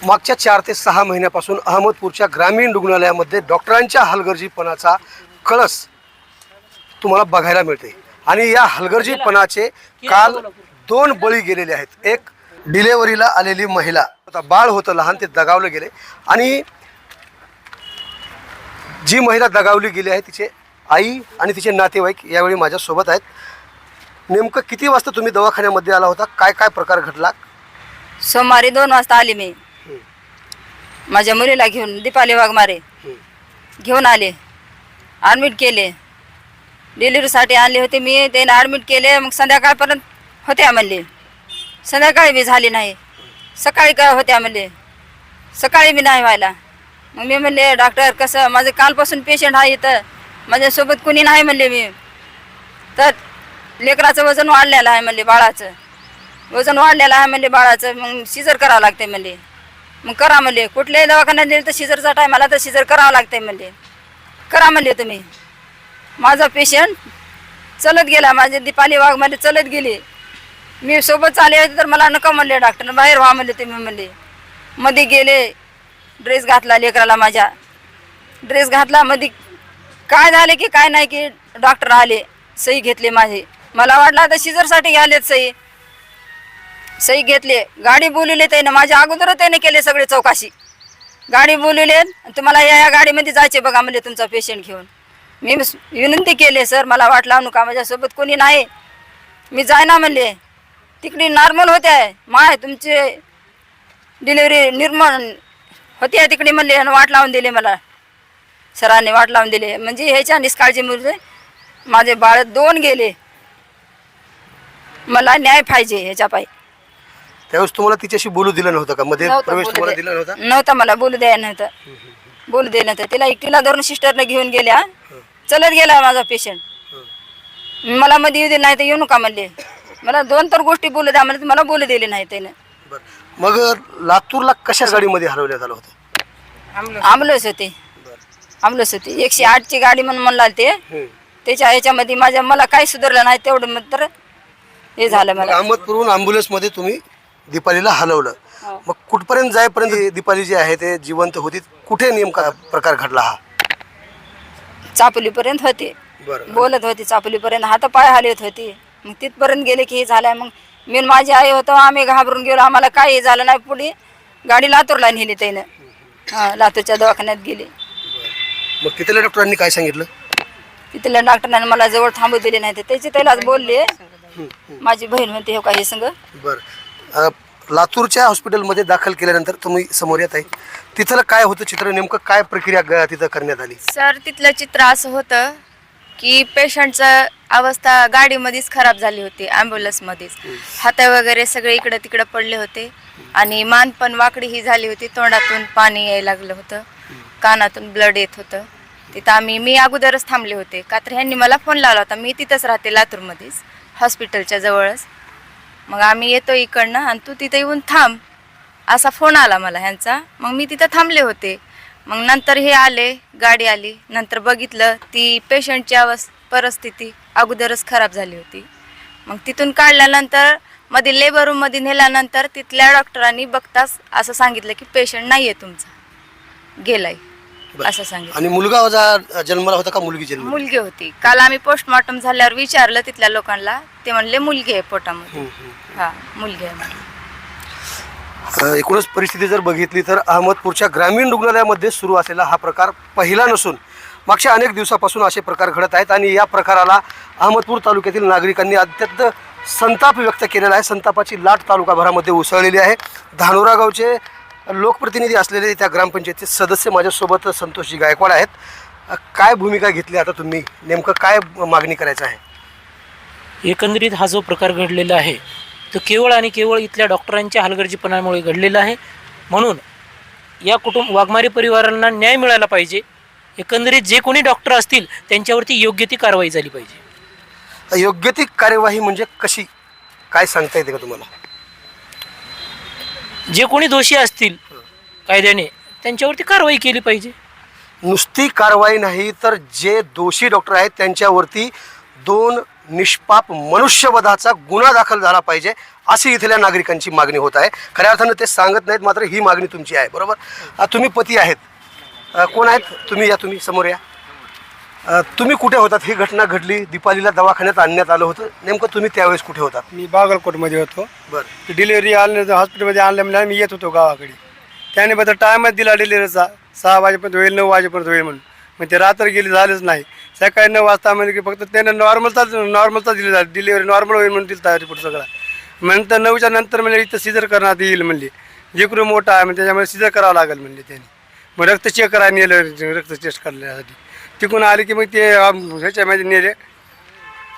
मागच्या 4 ते 6 महिन्यापासून अहमदपूरच्या ग्रामीण रुग्णालयामध्ये डॉक्टरांच्या हलगर्जीपणाचा कळस तुम्हाला बघायला मिळते आणि या हलगर्जीपणाचे काल 2 बळी गेलेले आहेत। एक डिलेव्हरीला आलेली महिला, बाळ होतं लहान, ते दगावले गेले आणि जी महिला दगावली गेली आहे तिचे आई आणि तिचे नातेवाईक यावेळी माझ्यासोबत आहेत। नेमकं किती वाजता तुम्ही दवाखान्यामध्ये आला होता, काय काय प्रकार घडला? सोमवारी 2 वाजता आले मी माझ्या मुलीला घेऊन, दीपाली वाघमारे घेऊन आले, ॲडमिट केले, डिलिव्हरीसाठी आणले होते मी, त्याने ॲडमिट केले। मग संध्याकाळपर्यंत होत्या म्हणले, संध्याकाळी बी झाली नाही, सकाळी काय होत्या म्हणले, सकाळी बी नाही व्हायला। मग मी म्हणले डॉक्टर कसं, माझं कालपासून पेशंट आहे इथं, माझ्यासोबत कुणी नाही म्हणले मी, तर लेकराचं वजन वाढलेलं आहे म्हणले, बाळाचं वजन वाढलेलं आहे म्हणले बाळाचं, मग सिजर करावं लागते म्हणले। मग करा म्हणले, कुठल्याही दवाखान्यात गेले तर सिजरचा टाईम आला तर सिजर करावं लागते म्हणले, करा म्हणले तुम्ही। माझा पेशंट चलत गेला, माझे दीपाली वाघमारे चलत गेले, मी सोबत चालले होते तर मला नका म्हणले डॉक्टर, बाहेर व्हा म्हणले तुम्ही म्हणले। मध्ये गेले, ड्रेस घातला लेकराला, माझ्या ड्रेस घातला, मध्ये काय झाले की काय नाही की डॉक्टर आले, सही घेतले माझे, मला वाटलं आता सिजरसाठी घ्यालेत सही घेतले, गाडी बोलवले त्याने, माझ्या अगोदर त्याने केले सगळे चौकशी, गाडी बोलवले, तुम्हाला या गाडीमध्ये जायचे बघा म्हणजे तुमचा पेशंट घेऊन। मी विनंती केली, सर मला वाट लावू नका, माझ्यासोबत कोणी नाही, मी जाय ना म्हणले, तिकडे नॉर्मल होते आहे माय, तुमचे डिलिव्हरी निर्मल होती आहे तिकडे म्हणले, वाट लावून दिले मला, सरांनी वाट लावून दिले, म्हणजे ह्याच्या निष्काळजीमुळे माझे बाळ 2 गेले, मला न्याय पाहिजे ह्याच्या पायी। त्यावेळेस तुम्हाला तिच्याशी बोलू दिलं नव्हतं का? मध्ये प्रवेश तुम्हाला दिला नव्हता? नव्हता, मला बोलू द्यायला नव्हतं, बोलू द्यायला नव्हतं, तिला एकटीला धरून सिस्टरने घेऊन गेल्या, चलत गेला माझा पेशंट, मला मध्ये येऊ दिलं नाही तर येऊ नका म्हणले, मला 2 तर गोष्टी बोलू द्या म्हणजे मला बोलू दिले नाही त्याने। मग लातूरला कशा गाडीमध्ये हलवण्यात आलं होतं? ॲम्ब्युलन्स होती, ॲम्ब्युलन्स होती, 108ची गाडी म्हणून म्हणला ते, त्याच्या ह्याच्यामध्ये माझ्या मला काही सुधारलं नाही तेवढं, तर हे झालं मला। अहमदपूरहून ॲम्ब्युलन्समध्ये तुम्ही दीपालीला हलवलं, मग कुठपर्यंत जाईपर्यंत दीपाली जी आहे ते जिवंत होती, कुठे नेमका प्रकार घडला हा? चापोलीपर्यंत होते, बोलत होती, चापोलीपर्यंत हात पाय हलवत होती, मग तिथपर्यंत गेले की हे झालं। मग मी माझी आई होतो, आम्ही घाबरून गेलो, आम्हाला काही झालं नाही, पुढे गाडी लातूरला नेली त्यानं, हां लातूरच्या दवाखान्यात गेली। मग तिथल्या डॉक्टरांनी काय सांगितलं? तिथल्या डॉक्टरांनी मला जवळ थांबू दिले नाही, त्याचे त्यालाच बोलले, माझी बहीण म्हणते हो का हे संग। बरं, लातूरच्या हॉस्पिटलमध्ये दाखल केल्यानंतर तुम्ही समोर येत आहे, तिथलं काय होतं चित्र, नेमकं काय प्रक्रिया तिथं करण्यात आली? सर तिथलं चित्र असं होतं की पेशंटचं अवस्था गाडीमध्येच खराब झाली होती, ॲम्ब्युलन्समध्येच, हात वगैरे सगळे इकडं तिकडं पडले होते आणि मान पण वाकडी ही झाली होती, तोंडातून पाणी यायला लागलं होतं, कानातून ब्लड येत होतं। तिथं मी अगोदरच थांबले होते, का तर ह्यांनी मला फोन लावला होता, मी तिथंच राहते लातूरमध्येच हॉस्पिटलच्या जवळच, मग आम्ही येतो इकडनं आणि तू तिथं येऊन थांब असा फोन आला मला ह्यांचा, मग मी तिथं थांबले होते। मग नंतर हे आले, गाडी आली, नंतर बघितलं ती पेशंटची परिस्थिती अगोदरच खराब झाली होती। मग तिथून काढल्यानंतर मध्ये लेबर रूममध्ये नेल्यानंतर तिथल्या डॉक्टरांनी बघताच असं सांगितलं की पेशंट नाही आहे तुमचा, गेलाय असं सांगितलं। आणि मुलगा जन्माला होता का मुलगी जन्म? मुलगी होती, काल आम्ही पोस्टमॉर्टम झाल्यावर विचारलं तिथल्या लोकांना, ते म्हणले मुलगी आहे पोटामध्ये, हा मुलगी आहे म्हणले। एकूणच परिस्थिती जर बघितली तर अहमदपूरच्या ग्रामीण रुग्णालयामध्ये सुरू असलेला हा प्रकार पहिला नसून मागच्या अनेक दिवसापासून असे प्रकार घडत आहेत आणि या प्रकाराला अहमदपूर तालुक्यातील नागरिकांनी अत्यंत संताप व्यक्त केलेला आहे। संतापाची लाट तालुकाभरामध्ये उसळलेली आहे। धानोरा गावचे लोकप्रतिनिधी असलेले त्या ग्रामपंचायतीचे सदस्य माझ्यासोबत संतोषजी गायकवाड आहेत। काय भूमिका घेतली आता तुम्ही, नेमकं काय मागणी करायचं आहे? एकंदरीत हा जो प्रकार घडलेला आहे तो केवळ आणि केवळ इथल्या डॉक्टरांच्या हलगर्जीपणामुळे घडलेला आहे, म्हणून या वाघमारे परिवारांना न्याय मिळाला पाहिजे। एकंदरीत जे कोणी डॉक्टर असतील त्यांच्यावरती योग्य ती कारवाई झाली पाहिजे। योग्य ती कार्यवाही म्हणजे कशी, काय सांगता येते का तुम्हाला? जे कोणी दोषी असतील कायद्याने त्यांच्यावरती कारवाई केली पाहिजे। नुसती कारवाई नाही तर जे दोषी डॉक्टर आहेत त्यांच्यावरती 2 निष्पाप मनुष्यवधाचा गुन्हा दाखल झाला पाहिजे अशी इथल्या नागरिकांची मागणी होत आहे. खऱ्या अर्थानं ते सांगत नाहीत, मात्र ही मागणी तुमची आहे, बरोबर? तुम्ही पती आहेत, कोण आहेत तुम्ही? या तुम्ही समोर या. तुम्ही कुठे होतात? ही घटना घडली, दीपालीला दवाखान्यात आणण्यात आलं होतं, नेमकं तुम्ही त्यावेळेस कुठे होतात? मी बागलकोटमध्ये होतो. बरं. डिलिव्हरी हॉस्पिटलमध्ये आणल्यामुळे मी येत होतो गावाकडे. त्याने बद्दल टायमच दिला डिलिव्हरीचा, 6 वाजेपर्यंत होईल, 9 वाजेपर्यंत होईल म्हणून. मग ते रात्र गेली, झालंच नाही. सकाळी 9 वाजता म्हणजे की फक्त त्याने नॉर्मलचा दिली, डिलिव्हरी नॉर्मल होईल म्हणून दिला रिपोर्ट सगळा. नंतर 9च्या नंतर म्हणजे इथं सिजर करण्यात येईल म्हणले, जिकडे मोठा आहे म्हणजे त्याच्यामुळे सिजर करावं लागेल म्हणले त्यांनी. मग रक्त चेक करायला नेलं, रक्त टेस्ट करण्यासाठी. तिकडून आले की मग ते ह्याच्यामध्ये नेले,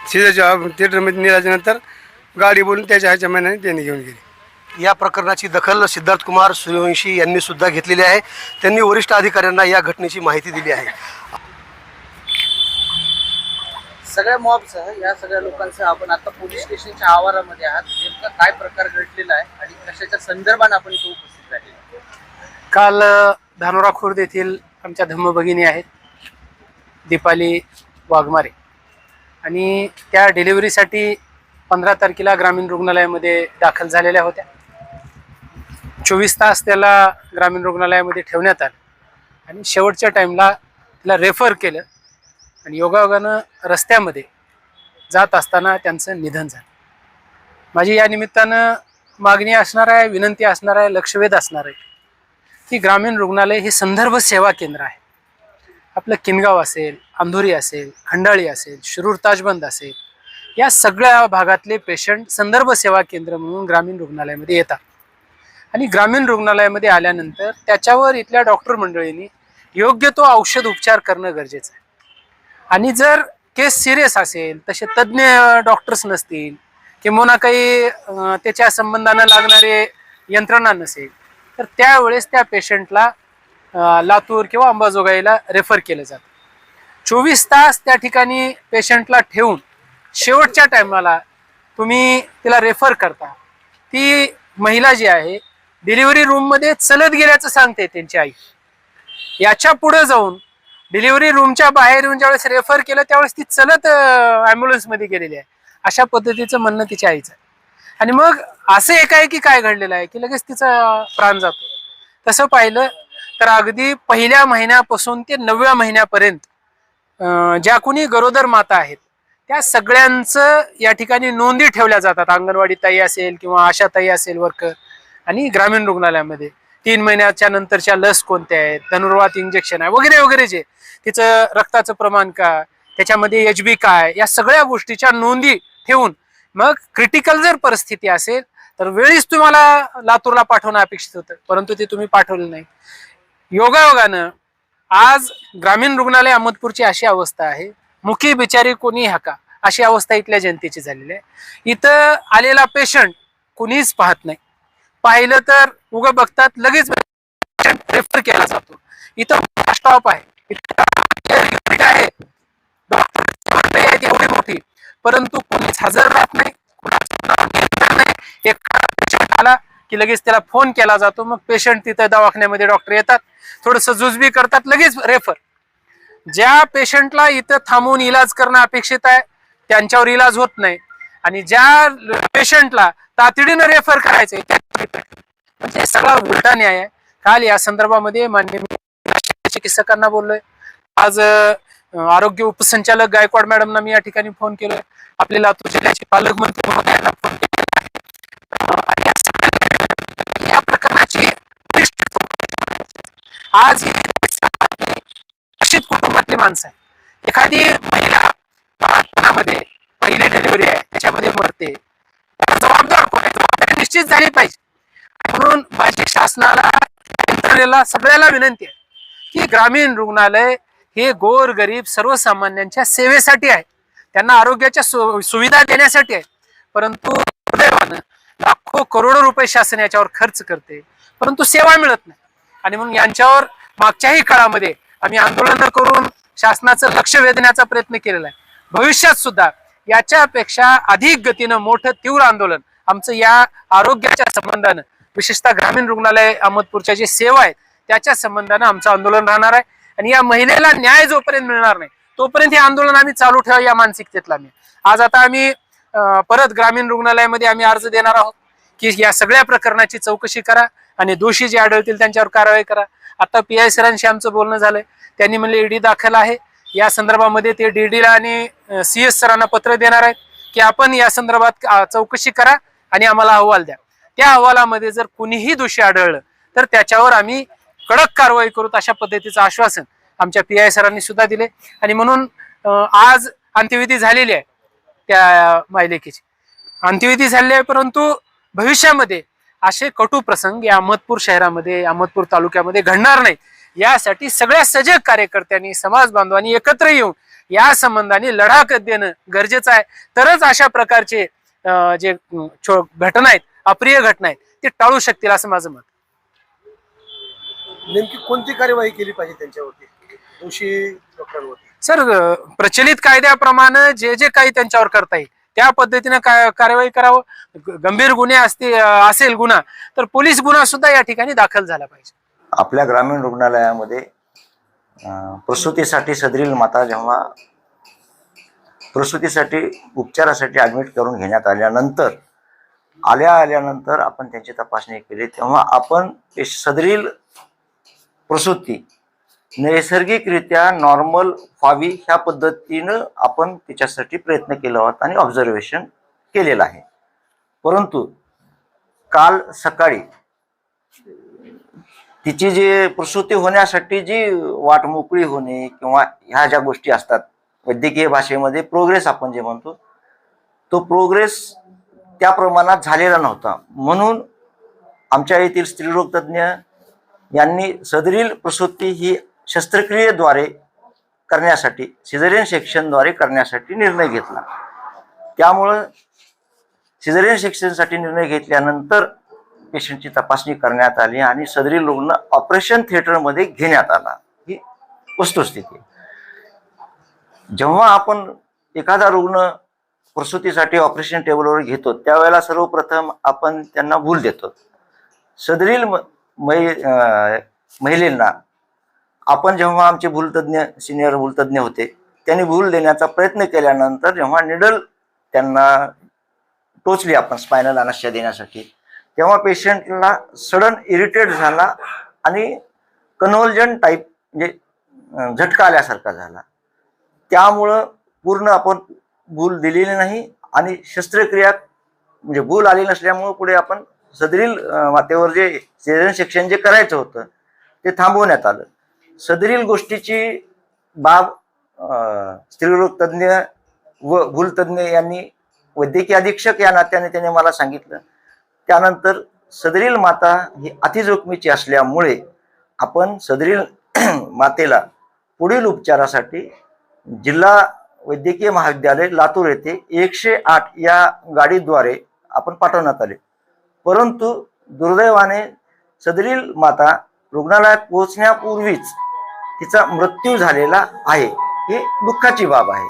सिजरच्या थिएटरमध्ये नेल्याच्यानंतर गाडी बोलून त्याच्या ह्याच्या महिन्याने त्यांनी घेऊन गेली. या प्रकरणाची दखल सिद्धार्थ कुमार सूर्यवंशी यांनी सुद्धा घेतलेली आहे. त्यांनी वरिष्ठ अधिकाऱ्यांना या घटनेची माहिती दिली आहे. सगळ्या मॉबसह या सगळ्या लोकांसह आपण आता पोलीस स्टेशनच्या आवारामध्ये आहात. नेमका काय प्रकार घडलेला आहे आणि कशाच्या संदर्भात आपण इथे उपस्थित आहे? काल धानोरा खुर्द येथील आमच्या धम्मभगिनी आहेत दीपाली वाघमारे, आणि त्या डिलिव्हरीसाठी 15 तारखेला ग्रामीण रुग्णालयामध्ये दाखल झालेल्या होत्या. 24 तास त्याला ग्रामीण रुग्णालयामध्ये ठेवण्यात आलं आणि शेवटच्या टाईमला तिला रेफर केलं आणि योगायोगानं रस्त्यामध्ये जात असताना त्यांचं निधन झालं. माझी या निमित्तानं मागणी असणार आहे, विनंती असणार आहे, लक्षवेध असणार आहे की ग्रामीण रुग्णालय हे संदर्भ सेवा केंद्र आहे. आपलं किनगाव असेल, अंधोरी असेल, खंडाळी असेल, शिरूर ताजबंद असेल, या सगळ्या भागातले पेशंट संदर्भ सेवा केंद्र म्हणून ग्रामीण रुग्णालयामध्ये येतात. आणि ग्रामीण रुग्णालयामध्ये आल्यानंतर त्याच्यावर इथल्या डॉक्टर मंडळींनी योग्य तो औषध उपचार करणं गरजेचं आहे. आणि जर केस सिरियस असेल, तसे तज्ज्ञ डॉक्टर्स नसतील किंवा काही त्याच्या संबंधानं लागणारे यंत्रणा नसेल, तर त्यावेळेस त्या पेशंटला लातूर किंवा अंबाजोगाईला रेफर केलं जातं. 24 तास त्या ठिकाणी पेशंटला ठेवून शेवटच्या टायमाला तुम्ही तिला रेफर करता. ती महिला जी आहे डिलिव्हरी रूममध्ये चलत गेल्याचं सांगते त्यांची आई. याच्या पुढे जाऊन डिलिव्हरी रूमच्या बाहेर येऊन ज्यावेळेस रेफर केलं त्यावेळेस ती चलत ॲम्ब्युलन्समध्ये गेलेली आहे, अशा पद्धतीचं म्हणणं तिच्या आईचं. आणि मग असं एकाएकी काय घडलेलं आहे की लगेच तिचा प्राण जातो. तसं पाहिलं तर अगदी पहिल्या महिन्यापासून ते 9व्या महिन्यापर्यंत ज्या कोणी गरोदर माता आहेत त्या सगळ्यांचं या ठिकाणी नोंदी ठेवल्या जातात. अंगणवाडी ताई असेल किंवा आशा ताई असेल वर्कर, आणि ग्रामीण रुग्णालयामध्ये 3 महिन्याच्या नंतरच्या लस कोणत्या आहेत, धनुर्वात इंजेक्शन आहे वगैरे वगैरे, जे तिचं रक्ताचं प्रमाण काय, त्याच्यामध्ये HB काय, या सगळ्या गोष्टीच्या नोंदी ठेवून मग क्रिटिकल जर परिस्थिती असेल तर वेळीच तुम्हाला लातूरला पाठवणं अपेक्षित होतं, परंतु ते तुम्ही पाठवलं नाही. योगायोगानं आज ग्रामीण रुग्णालय अहमदपूरची अशी अवस्था आहे, मुखी बिचारी कोणी हाका अशी अवस्था इथल्या जनतेची झालेली आहे. इथं आलेला पेशंट कोणीच पाहत नाही. पाहिलं तर उगा बघतात, लगेच रेफर केला जातो. इथं स्टॉप आहे, एवढी मोठी, परंतु कोणीच हजर राहत नाही. एक पेशंट आला की लगेच त्याला फोन केला जातो, मग पेशंट तिथं दवाखान्यामध्ये डॉक्टर येतात, थोडंसं जुजबी करतात, लगेच रेफर. ज्या पेशंटला इथं थांबून इलाज करणं अपेक्षित आहे त्यांच्यावर इलाज होत नाही, आणि ज्या पेशंटला तातडीनं रेफर करायचंय म्हणजे सगळा उलटा न्याय आहे. काल या संदर्भामध्ये माननीय चिकित्सकांना बोललोय. आज आरोग्य उपसंचालक गायकवाड मॅडमना मी या ठिकाणी फोन केलोय. आपले लातूर जिल्ह्याचे पालकमंत्री महोदयांना फोन केला. या प्रकरणाची आज कुटुंबातली माणसं आहे. एखादी महिला बाळपणामध्ये पहिली डिलिव्हरी आहे त्याच्यामध्ये मरते, जबाबदार कोण आहे? जबाबदारी निश्चित झाली पाहिजे. म्हणून माझी शासनाला, यंत्रणेला, सगळ्याला विनंती आहे की ग्रामीण रुग्णालय हे गोरगरीब सर्वसामान्यांच्या सेवेसाठी आहे, त्यांना आरोग्याच्या सुविधा देण्यासाठी आहे. परंतु दुर्दैवानं लाखो करोडो रुपये शासन याच्यावर खर्च करते, परंतु सेवा मिळत नाही. आणि म्हणून यांच्यावर मागच्याही काळामध्ये आम्ही आंदोलन करून शासनाचं लक्ष वेधण्याचा प्रयत्न केलेला आहे. भविष्यात सुद्धा याच्यापेक्षा अधिक गतीनं मोठं तीव्र आंदोलन आमचं या आरोग्याच्या संबंधानं, विशेषतः ग्रामीण रुग्णालय अहमदपूरच्या जे सेवा आहेत त्याच्या संबंधानं आमचं आंदोलन राहणार आहे. आणि या महिलेला न्याय जोपर्यंत मिळणार नाही तोपर्यंत हे आंदोलन आम्ही चालू ठेवा या मानसिकतेतला मी. आज आता आम्ही परत ग्रामीण रुग्णालयामध्ये आम्ही अर्ज देणार आहोत की या सगळ्या प्रकरणाची चौकशी करा आणि दोषी जे आढळतील त्यांच्यावर कारवाई करा. आता PI सरांशी आमचं बोलणं झालंय, त्यांनी म्हणले ED दाखल आहे. या संदर्भामध्ये ते DDला आणि CS सरांना पत्र देणार आहेत की आपण या संदर्भात चौकशी करा आणि आम्हाला अहवाल द्या. त्या अहवालामध्ये जर कुणीही दोषी आढळलं तर त्याच्यावर आम्ही कडक कारवाई करू, अशा पद्धतीचं आश्वासन आमच्या PI सरांनी सुद्धा दिले. आणि म्हणून आज अंत्यविधी झालेली आहे, त्या मायलेकीची अंत्यविधी झालेली आहे. परंतु भविष्यामध्ये असे कटू प्रसंग या अहमदपूर शहरामध्ये, अहमदपूर तालुक्यामध्ये घडणार नाहीत, यासाठी सगळ्या सजग कार्यकर्त्यांनी, समाज बांधवांनी एकत्र येऊन या संबंधाने लढा देणं गरजेचं आहे. तरच अशा प्रकारचे जे घटना आहेत, अप्रिय घटना आहेत, ते टाळू शकतील असं माझं मत. नेमकी कोणती कार्यवाही केली पाहिजे त्यांच्यावरती, दोषी डॉक्टरांवरती? सर, प्रचलित कायद्याप्रमाणे जे जे काही त्यांच्यावर करता येईल त्या पद्धतीने कार्यवाही करावं. गंभीर गुन्हे असेल गुन्हा तर पोलीस गुन्हा सुद्धा या ठिकाणी दाखल झाला पाहिजे. आपल्या ग्रामीण रुग्णालयामध्ये प्रसूतीसाठी सदरील माता जेव्हा प्रसूतीसाठी उपचारासाठी ॲडमिट करून घेण्यात आल्यानंतर आपण त्यांची तपासणी केली, तेव्हा आपण सदरील प्रसूती नैसर्गिकरित्या नॉर्मल व्हावी ह्या पद्धतीनं आपण त्याच्यासाठी प्रयत्न केला होता आणि ऑब्झर्वेशन केलेलं आहे. परंतु काल सकाळी तिची जी प्रसूती होण्यासाठी जी वाट मोकळी होणे किंवा ह्या ज्या गोष्टी असतात वैद्यकीय भाषेमध्ये प्रोग्रेस आपण जे म्हणतो, तो प्रोग्रेस त्या प्रमाणात झालेला नव्हता. म्हणून आमच्या येथील स्त्रीरोग तज्ज्ञ यांनी सदरील प्रसूती ही शस्त्रक्रियेद्वारे करण्यासाठी, सिझेरियन सेक्शनद्वारे करण्यासाठी निर्णय घेतला. त्यामुळं सिझेरियन सेक्शनसाठी निर्णय घेतल्यानंतर पेशंटची तपासणी करण्यात आली आणि सदरील रुग्ण ऑपरेशन थिएटरमध्ये घेण्यात आला. ही वस्तुस्थिती. जेव्हा आपण एखादा रुग्ण प्रसूतीसाठी ऑपरेशन टेबलवर घेतो त्यावेळेला सर्वप्रथम आपण त्यांना भूल देतो. सदरील महिलेंना आपण जेव्हा आमचे भूलतज्ञ, सिनियर भूलतज्ञ होते, त्यांनी भूल देण्याचा प्रयत्न केल्यानंतर जेव्हा निडल त्यांना टोचली आपण स्पायनल अनास्थेसिया देण्यासाठी, तेव्हा पेशंटला सडन इरिटेट झाला आणि कन्व्हल्जन टाईप म्हणजे झटका आल्यासारखा झाला. त्यामुळं पूर्ण आपण भूल दिलेली नाही आणि शस्त्रक्रिया म्हणजे भूल आली नसल्यामुळं पुढे आपण सदरील मातेवर जे सिझेरियन सेक्शन जे करायचं होतं ते थांबवण्यात आलं. सदरील गोष्टीची बाब स्त्रीरोग तज्ज्ञ व भूलतज्ञ यांनी वैद्यकीय अधीक्षक या नात्याने त्याने मला सांगितलं. त्यानंतर सदरील माता ही अतिजोखमीची असल्यामुळे आपण सदरील मातेला पुढील उपचारासाठी जिल्हा वैद्यकीय महाविद्यालय लातूर येथे 108 या गाडीद्वारे आपण पाठवण्यात आले. परंतु दुर्दैवाने सदरील माता रुग्णालयात पोहोचण्यापूर्वीच तिचा मृत्यू झालेला आहे. ही दुःखाची बाब आहे.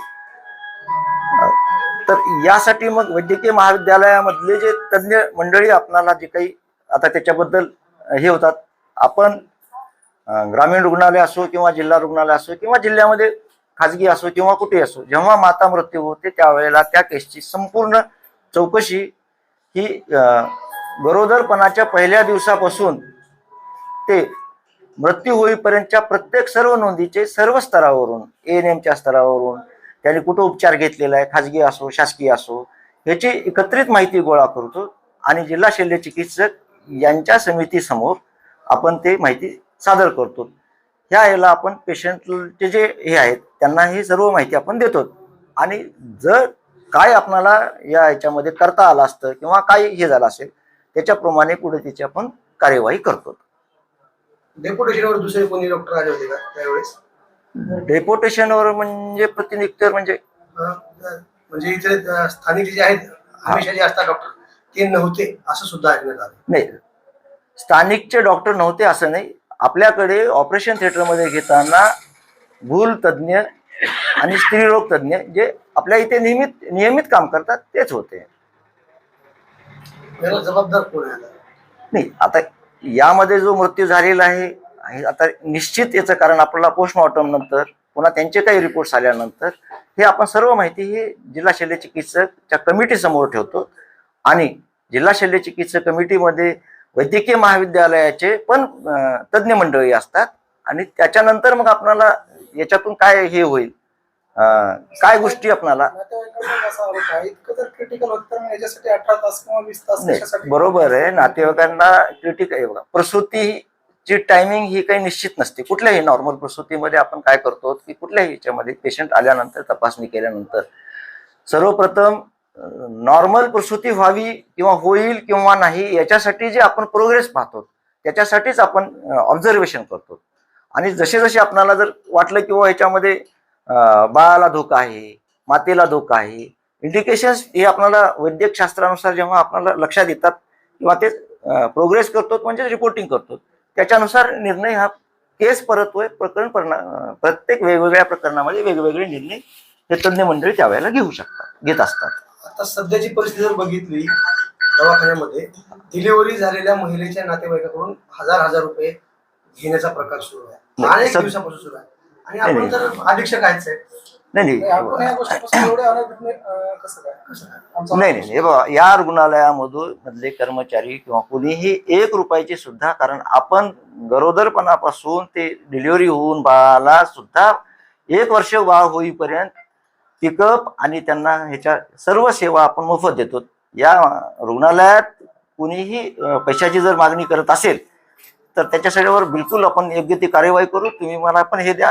तर यासाठी मग वैद्यकीय महाविद्यालयामधले जे तज्ज्ञ मंडळी आपणाला जे काही आता त्याच्याबद्दल हे होतात, आपण ग्रामीण रुग्णालय असो किंवा जिल्हा रुग्णालय असो किंवा जिल्ह्यामध्ये खाजगी असो किंवा कुठे असो, जेव्हा माता मृत्यू होते त्यावेळेला त्या केसची संपूर्ण चौकशी ही गरोदरपणाच्या पहिल्या दिवसापासून ते मृत्यू होईपर्यंतच्या प्रत्येक सर्व नोंदीचे सर्व स्तरावरून, ANMच्या स्तरावरून त्यांनी कुठं उपचार घेतलेला आहे, खाजगी असो शासकीय असो, ह्याची एकत्रित माहिती गोळा करतो आणि जिल्हा शल्य चिकित्सक यांच्या समितीसमोर आपण ते माहिती सादर करतो. ह्या याला आपण पेशंटचे जे हे आहेत त्यांना ही सर्व माहिती आपण देतो आणि जर काय आपणाला या याच्यामध्ये करता आलं असतं किंवा काय हे झालं असेल त्याच्याप्रमाणे पुढे त्याची आपण कार्यवाही करतो. डेप्युटेशनवर दुसरे कोणी डॉक्टर आले होते का त्यावेळेस? डेप्युटेशनवर म्हणजे प्रतिनियुक्त म्हणजे इथे स्थानिक जे आहेत हमेशा जे असतात डॉक्टर ते नव्हते असं सुद्धा ऐकण्यात आलं. नाही, स्थानिकचे डॉक्टर नव्हते असं नाही. आपल्याकडे ऑपरेशन थिएटरमध्ये घेताना भूल तज्ज्ञ आणि स्त्रीरोग तज्ज्ञ जे आपल्या इथे नियमित काम करतात तेच होते. याला जबाबदार कोण आहे? नाही, आता यामध्ये जो मृत्यू झालेला आहे आता निश्चित याचं कारण आपल्याला पोस्टमॉर्टम नंतर पुन्हा त्यांचे काही रिपोर्ट्स आल्यानंतर हे आपण सर्व माहिती ही जिल्हा शल्य चिकित्सकच्या कमिटी समोर ठेवतो आणि जिल्हा शल्य चिकित्सक कमिटीमध्ये वैद्यकीय महाविद्यालयाचे पण तज्ज्ञ मंडळी असतात आणि त्याच्यानंतर मग आपल्याला याच्यातून काय हे होईल, काय गोष्टी आपल्याला क्रिटिकल होत तर याच्यासाठी 18 तास किंवा 20 तास नाही, बरोबर आहे. नातेवाईकांना क्रिटिकल आहे बघा, प्रसूतीची टायमिंग ही काही निश्चित नसते. कुठल्याही नॉर्मल प्रसूतीमध्ये आपण काय करतो की कुठल्याही याच्यामध्ये पेशंट आल्यानंतर तपासणी केल्यानंतर सर्वप्रथम नॉर्मल प्रसूती व्हावी किंवा होईल किंवा नाही याच्यासाठी जे आपण प्रोग्रेस पाहतो त्याच्यासाठीच आपण ऑब्झर्वेशन करतो. आणि जसे जसे आपल्याला जर वाटलं किंवा ह्याच्यामध्ये बाळाला धोका आहे, मातेला धोका आहे, इंडिकेशन्स हे आपल्याला वैद्यकशास्त्रानुसार जेव्हा आपल्याला लक्षात येतात किंवा ते प्रोग्रेस करतो म्हणजे रिपोर्टिंग करतो त्याच्यानुसार निर्णय हा केस परतोय प्रकरण प्रत्येक वेगवेगळ्या प्रकरणामध्ये वेगवेगळे निर्णय हे तज्ज्ञ मंडळी त्यावेळेला घेत असतात. आता सध्याची परिस्थिती जर बघितली दवाखान्यामध्ये डिलिव्हरी झालेल्या महिलेच्या नातेवाईकाकडून हजार रुपये घेण्याचा प्रकार सुरू आहे, अनेक दिवसापासून सुरू आहे. आणि आपण तर अधीक्षक आहेत नाही आपण या गोष्टीपासून एवढे कसं काय नाही हे बघा, या रुग्णालयामधून मधले कर्मचारी किंवा कुणीही 1 रुपयाची सुद्धा, कारण आपण गरोदरपणापासून ते डिलिव्हरी होऊन बाळाला सुद्धा 1 वर्ष बाळ होईपर्यंत पिकअप आणि त्यांना ह्याच्या सर्व सेवा आपण मोफत देतो. या रुग्णालयात कुणीही पैशाची जर मागणी करत असेल तर त्याच्यावर बिलकुल आपण योग्य ती कार्यवाही करू. तुम्ही मला पण हे द्या,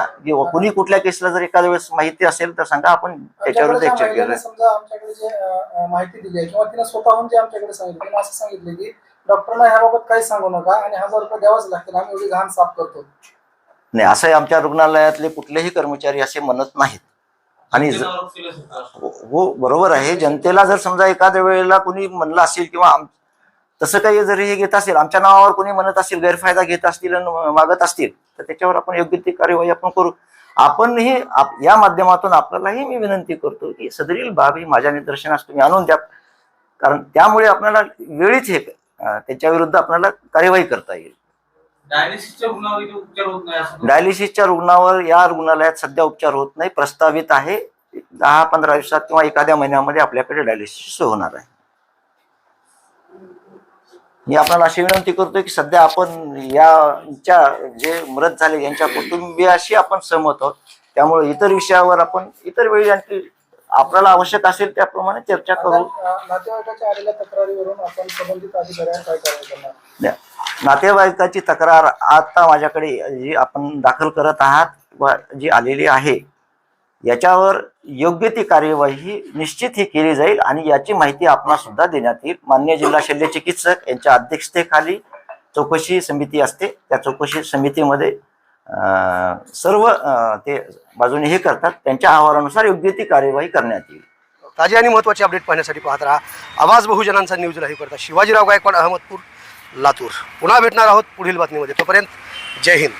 कुणी कुठल्या केसला जर एखाद्या वेळेस माहिती असेल तर सांगा, आपण त्याच्यावर चर्चा केलं. समजा आमच्याकडे जे माहिती दिली आहे किंवा तिने स्वतःहून जे आमच्याकडे सांगितलं तिने असं सांगितलं की डॉक्टरला ह्याबाबत काही सांगू नका आणि 1000 रुपये द्यावाच लागतील, आम्ही एवढी घाण साफ करतो. नाही, असं आमच्या रुग्णालयातले कुठलेही कर्मचारी असे म्हणत नाहीत. आणि हो बरोबर आहे, जनतेला जर समजा एखाद्या वेळेला कुणी म्हणलं असेल किंवा तसं काही जर हे घेत असेल, आमच्या नावावर कोणी म्हणत असेल, गैरफायदा घेत असतील आणि मागत असतील तर त्याच्यावर आपण योग्य ती कार्यवाही आपण करू. आपणही या माध्यमातून आपल्यालाही मी विनंती करतो की सदरील बाब ही माझ्या निदर्शनास तुम्ही आणून द्या, कारण त्यामुळे आपल्याला वेळीच हे त्याच्या विरुद्ध आपल्याला कार्यवाही करता येईल. डायलिसिसच्या रुग्णावर या रुग्णालयात सध्या उपचार होत नाही, प्रस्तावित आहे 10-15 दिवसात किंवा एखाद्या महिन्यामध्ये आपल्याकडे डायलिसिस होणार आहे. मी आपल्याला अशी विनंती करतोय की सध्या आपण यांच्या जे मृत झाले यांच्या कुटुंबियाशी आपण सहमत आहोत, त्यामुळे इतर विषयावर आपण इतर वेळी आणखी आपल्याला आवश्यक असेल त्याप्रमाणे चर्चा करू. नातेवाईकाच्या आलेल्या तक्रारीवरून आपण संबंधित अधिकाऱ्यांना काय कारवाई करणार? नातेवाईकाची तक्रार आता माझ्याकडे जी आपण दाखल करत आहात व जी आलेली आहे याच्यावर योग्य ती कार्यवाही निश्चित ही केली जाईल आणि याची माहिती आपणास सुद्धा देण्यात येईल. माननीय जिल्हा शल्य चिकित्सक यांच्या अध्यक्षतेखाली चौकशी समिती असते, त्या चौकशी समितीमध्ये सर्व ते बाजूने हे करतात, त्यांच्या अहवालानुसार योग्य ती कार्यवाही करण्यात येईल. ताजी आणि महत्त्वाची अपडेट पाहण्यासाठी पाहत राहा आवाज बहुजनांचा न्यूज लाईव्ह करता शिवाजीराव गायकवाड, अहमदपूर, लातूर. पुन्हा भेटणार आहोत पुढील बातमीमध्ये. तोपर्यंत जय हिंद.